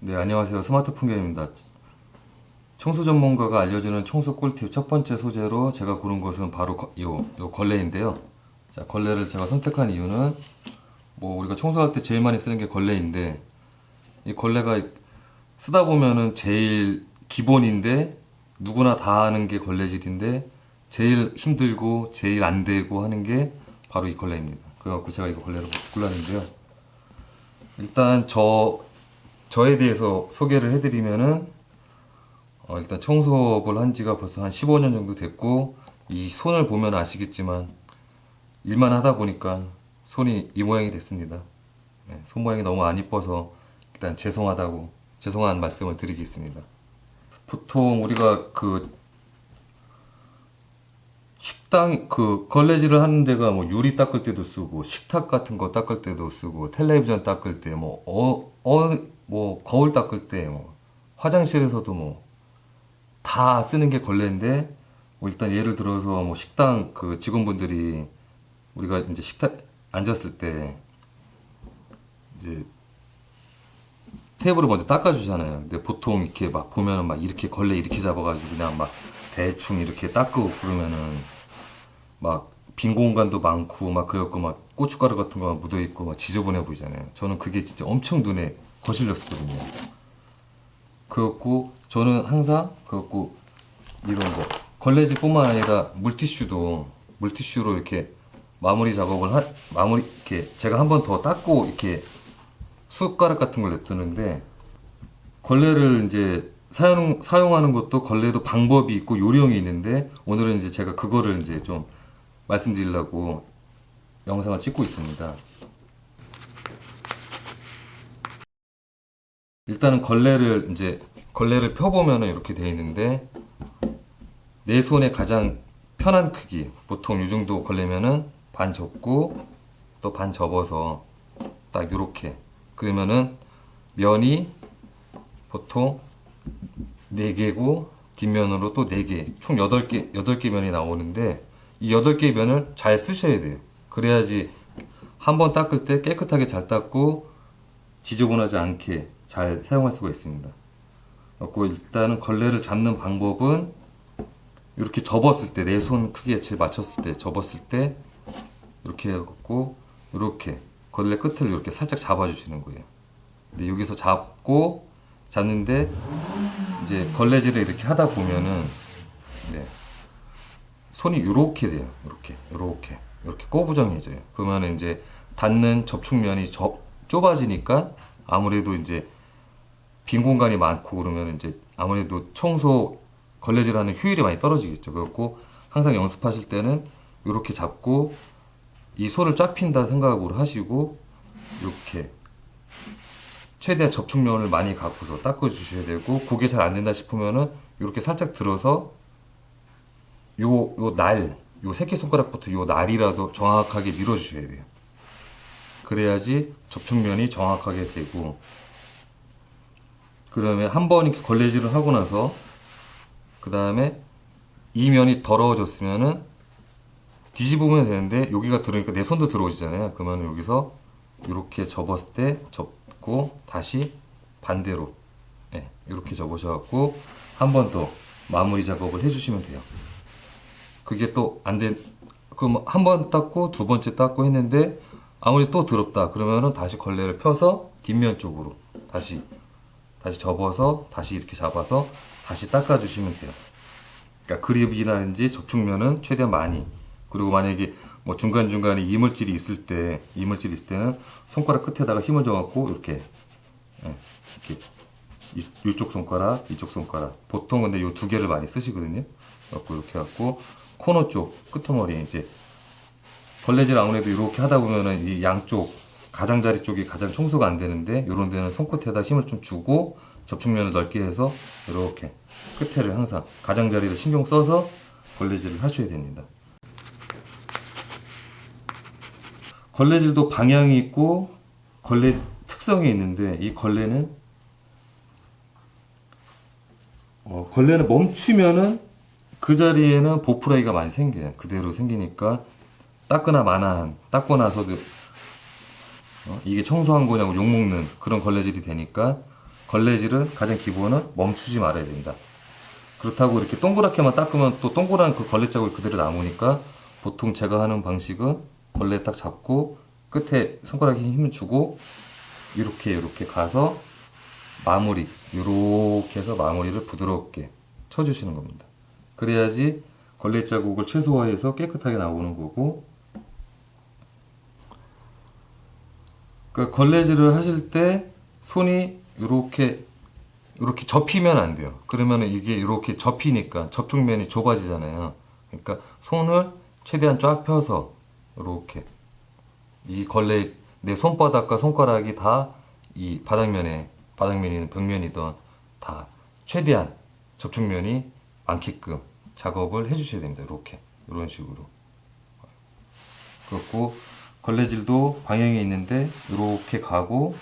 네, 안녕하세요. 스마트폰 견입니다. 청소 전문가가 알려주는 청소 꿀팁 첫 번째 소재로 제가 고른 것은 바로 요 걸레인데요. 자, 걸레를 제가 선택한 이유는 우리가 청소할 때 제일 많이 쓰는 게 걸레인데 이 걸레가 쓰다 보면은 제일 기본인데 누구나 다 하는 게 걸레질인데 제일 힘들고 제일 안 되고 하는 게 바로 이 걸레입니다. 그래갖고 제가 이거 걸레를 골랐는데요. 일단 저에 대해서 소개를 해드리면은 일단 청소업을 한 지가 벌써 한 15년 정도 됐고 이 손을 보면 아시겠지만 일만 하다 보니까 손이 이 모양이 됐습니다. 네, 손 모양이 너무 안 이뻐서 일단 죄송한 말씀을 드리겠습니다. 보통 우리가 식당 걸레질을 하는 데가 유리 닦을 때도 쓰고 식탁 같은 거 닦을 때도 쓰고 텔레비전 닦을 때 거울 닦을 때 화장실에서도 다 쓰는 게 걸레인데 일단 예를 들어서 식당 직원분들이 우리가 이제 식탁 앉았을 때 이제 테이블을 먼저 닦아주잖아요. 근데 보통 이렇게 보면은 이렇게 걸레 이렇게 잡아가지고 그냥 대충 이렇게 닦고 그러면은 빈 공간도 많고 그래갖고 고춧가루 같은 거 묻어있고 지저분해 보이잖아요. 저는 그게 진짜 엄청 눈에 거슬렸었거든요. 그래갖고 저는 항상 이런 거 걸레질뿐만 아니라 물티슈로 이렇게 마무리 작업을 이렇게 제가 한 번 더 닦고 이렇게 숟가락 같은 걸 냅두는데 걸레를 이제 사용하는 것도 걸레도 방법이 있고 요령이 있는데 오늘은 이제 제가 그거를 이제 좀 말씀드리려고 영상을 찍고 있습니다. 일단은 걸레를 펴보면은 이렇게 되어 있는데 내 손에 가장 편한 크기 보통 이 정도 걸레면은 반 접고 또 반 접어서 딱 요렇게 그러면은 면이 보통 4개고 뒷면으로 또 4개 총 8개 면이 나오는데 이 8개의 면을 잘 쓰셔야 돼요. 그래야지 한 번 닦을 때 깨끗하게 잘 닦고 지저분하지 않게 잘 사용할 수가 있습니다. 그리고 일단은 걸레를 잡는 방법은 이렇게 접었을 때 내 손 크기에 제일 맞췄을 때 접었을 때 이렇게 해갖고 이렇게 걸레 끝을 이렇게 살짝 잡아주시는 거예요. 근데 여기서 잡는데 이제 걸레질을 이렇게 하다 보면은 손이 이렇게 돼요. 이렇게 꼬부정해져요. 그러면 이제 닿는 접촉면이 좁아지니까 아무래도 이제 빈 공간이 많고 그러면 이제 아무래도 걸레질하는 효율이 많이 떨어지겠죠. 그래갖고 항상 연습하실 때는 이렇게 잡고 이 손을 쫙 핀다 생각으로 하시고 이렇게 최대한 접촉면을 많이 갖고서 닦아주셔야 되고 그게 잘 안 된다 싶으면은 이렇게 살짝 들어서 요 새끼손가락부터 요 날이라도 정확하게 밀어주셔야 돼요. 그래야지 접촉면이 정확하게 되고 그러면 한 번 이렇게 걸레질을 하고 나서 그 다음에 이 면이 더러워졌으면은 뒤집으면 되는데 여기가 들어오니까 내 손도 들어오잖아요. 그러면 여기서 이렇게 접었을 때 접고 다시 반대로 이렇게 접으셔갖고 한 번 더 마무리 작업을 해주시면 돼요. 그게 또 안 된, 그럼 한 번 닦고 두 번째 닦고 했는데 아무리 또 더럽다 그러면은 다시 걸레를 펴서 뒷면 쪽으로 다시 접어서 다시 이렇게 잡아서 다시 닦아주시면 돼요. 그러니까 그립이라든지 접촉면은 최대한 많이. 그리고 만약에 중간중간에 이물질이 있을 때는 손가락 끝에다가 힘을 줘갖고 이렇게 이쪽 손가락, 이쪽 손가락. 보통 근데 요 두 개를 많이 쓰시거든요. 그래갖고 이렇게 해갖고 코너 쪽 끄트머리 이제 걸레질 아무래도 이렇게 하다 보면은 이 양쪽 가장자리 쪽이 가장 청소가 안 되는데 요런 데는 손끝에다 힘을 좀 주고 접촉면을 넓게 해서 이렇게 끝에를 항상 가장자리를 신경 써서 걸레질을 하셔야 됩니다. 걸레질도 방향이 있고 걸레 특성이 있는데 이 걸레는 멈추면은 그 자리에는 보풀아이가 많이 생겨요. 그대로 생기니까 닦고 나서도 이게 청소한 거냐고 욕먹는 그런 걸레질이 되니까 걸레질은 가장 기본은 멈추지 말아야 된다. 그렇다고 이렇게 동그랗게만 닦으면 또 동그란 그 걸레 자국이 그대로 남으니까 보통 제가 하는 방식은 걸레 딱 잡고 끝에 손가락에 힘을 주고 이렇게 가서 마무리, 이렇게 해서 마무리를 부드럽게 쳐주시는 겁니다. 그래야지 걸레 자국을 최소화해서 깨끗하게 나오는 거고, 그러니까 걸레질을 하실 때 손이 이렇게 접히면 안 돼요. 그러면 이게 이렇게 접히니까 접촉면이 좁아지잖아요. 그러니까 손을 최대한 쫙 펴서 이렇게 이 걸레 내 손바닥과 손가락이 다 이 바닥면이든 벽면이든 다 최대한 접촉면이 많게끔 작업을 해주셔야 됩니다. 이렇게 이런 식으로. 그렇고 걸레질도 방향이 있는데 이렇게 가고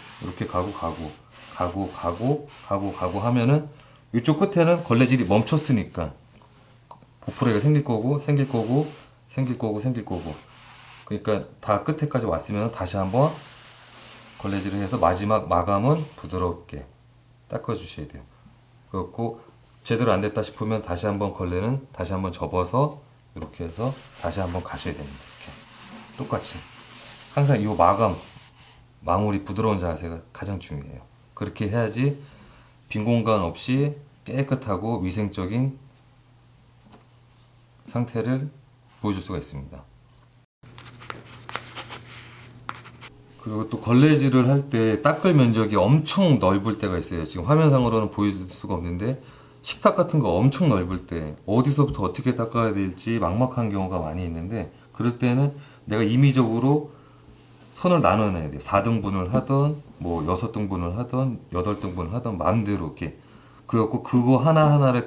하면은 이쪽 끝에는 걸레질이 멈췄으니까 보풀레가 생길 거고 그러니까 다 끝에까지 왔으면 다시 한번 걸레질을 해서 마지막 마감은 부드럽게 닦아 주셔야 돼요. 그렇고 제대로 안 됐다 싶으면 다시 한번 걸레는 다시 한번 접어서 이렇게 해서 다시 한번 가셔야 됩니다. 이렇게 똑같이 항상 이 마무리 부드러운 자세가 가장 중요해요. 그렇게 해야지 빈 공간 없이 깨끗하고 위생적인 상태를 보여줄 수가 있습니다. 그리고 또 걸레질을 할 때 닦을 면적이 엄청 넓을 때가 있어요. 지금 화면상으로는 보여줄 수가 없는데 식탁 같은 거 엄청 넓을 때 어디서부터 어떻게 닦아야 될지 막막한 경우가 많이 있는데, 그럴 때는 내가 임의적으로 선을 나눠내야 돼요. 4등분을 하든 뭐 6등분을 하든 8등분을 하든 마음대로 이렇게 그래갖고 그거 하나하나를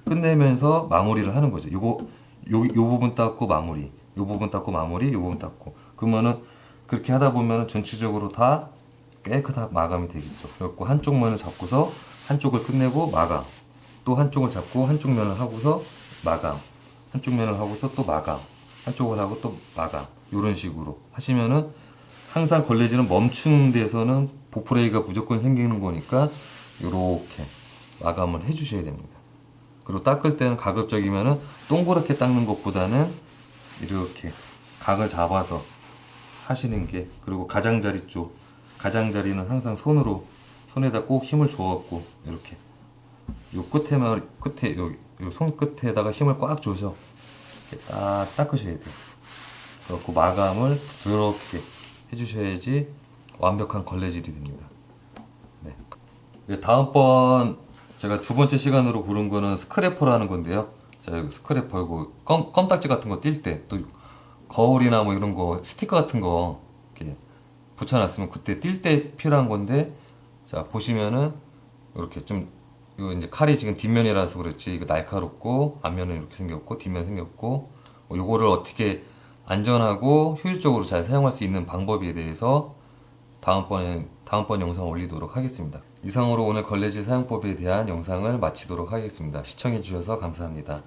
끝내면서 마무리를 하는 거죠. 요 부분 닦고 마무리, 요 부분 닦고 마무리, 요 부분 닦고. 그러면은 그렇게 하다 보면 전체적으로 다 깨끗한 마감이 되겠죠. 그래갖고 한쪽 면을 잡고서 한쪽을 끝내고 마감, 또 한쪽을 잡고 한쪽 면을 하고서 마감, 한쪽 면을 하고서 또 마감, 한쪽을 하고 또 마감, 이런 식으로 하시면은 항상 걸레질은 멈추는 데서는 보풀레이가 무조건 생기는 거니까 이렇게 마감을 해주셔야 됩니다. 그리고 닦을 때는 가급적이면은 동그랗게 닦는 것보다는 이렇게 각을 잡아서 하시는 게, 그리고 가장자리는 항상 손에다 꼭 힘을 줘갖고 이렇게 요 손 끝에다가 힘을 꽉 줘서 이렇게 딱 닦으셔야 돼요. 그래갖고 마감을 부드럽게 해주셔야지 완벽한 걸레질이 됩니다. 네. 다음번 제가 두 번째 시간으로 고른 거는 스크래퍼라는 건데요. 자, 스크래퍼 이거 껌딱지 같은 거 뛸 때, 또 거울이나 뭐 이런 거 스티커 같은 거 이렇게 붙여놨으면 그때 뛸 때 필요한 건데, 자 보시면은 이렇게 좀 이거 이제 칼이 지금 뒷면이라서 그렇지 이거 날카롭고 앞면은 이렇게 생겼고 뒷면 생겼고, 요거를 어떻게 안전하고 효율적으로 잘 사용할 수 있는 방법에 대해서 다음번 영상 올리도록 하겠습니다. 이상으로 오늘 걸레질 사용법에 대한 영상을 마치도록 하겠습니다. 시청해 주셔서 감사합니다.